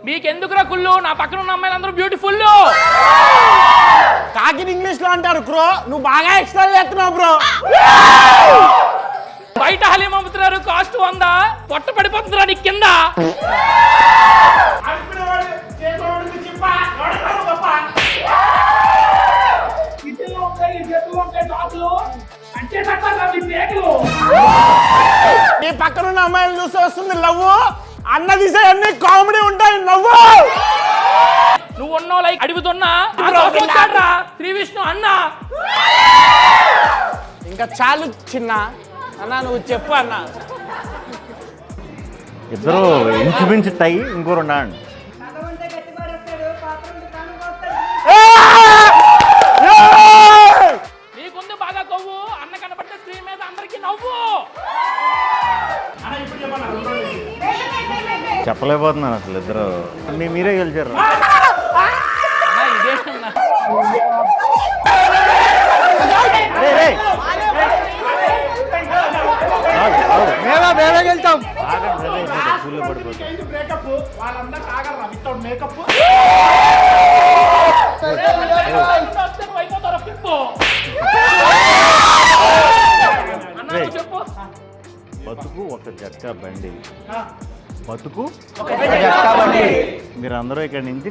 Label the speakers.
Speaker 1: మీకెందుకురా కుళ్ళు? నా పక్కన ఉన్న అమ్మాయిలు అందరూ బ్యూటిఫుల్.
Speaker 2: కాకిని ఇంగ్లీష్ లో అంటారు బ్రో, నువ్వు బాగా ఎక్స్ట్రా చేస్తున్నావు బ్రో.
Speaker 1: బయట హలీం అమ్ముతున్నారు, కాస్ట్ 100. పొట్ట పడిపోతుందిరా నీ కింద.
Speaker 2: నీ పక్కన ఉన్న అమ్మాయిలు చూసి వస్తుంది లవ్వు, అన్న తీసే అన్ని కామెడీ ఉంటాయి నవ్వు.
Speaker 1: నువ్వు ఉన్నావు లైక్ అడుగుతున్నా శ్రీ విష్ణు అన్న.
Speaker 2: ఇంకా చాలు చిన్న అన్న, నువ్వు చెప్పు అన్న.
Speaker 3: ఇద్దరు ఇంచుమించు టై, ఇంకో 2 ఆడండి.
Speaker 1: నీకుంది బాగా కొవ్వు, అన్న కనబడితే స్క్రీన్ మీద అందరికి నవ్వు.
Speaker 3: చెప్పలేకపోతున్నాను అసలు ఇద్దరు. మీరే గెలిచారు.
Speaker 2: మేమే గెలుతాం.
Speaker 3: బతుకు ఒక జట్కా బండి, బతుకు మీరందరూ ఇక్కడి నుంచి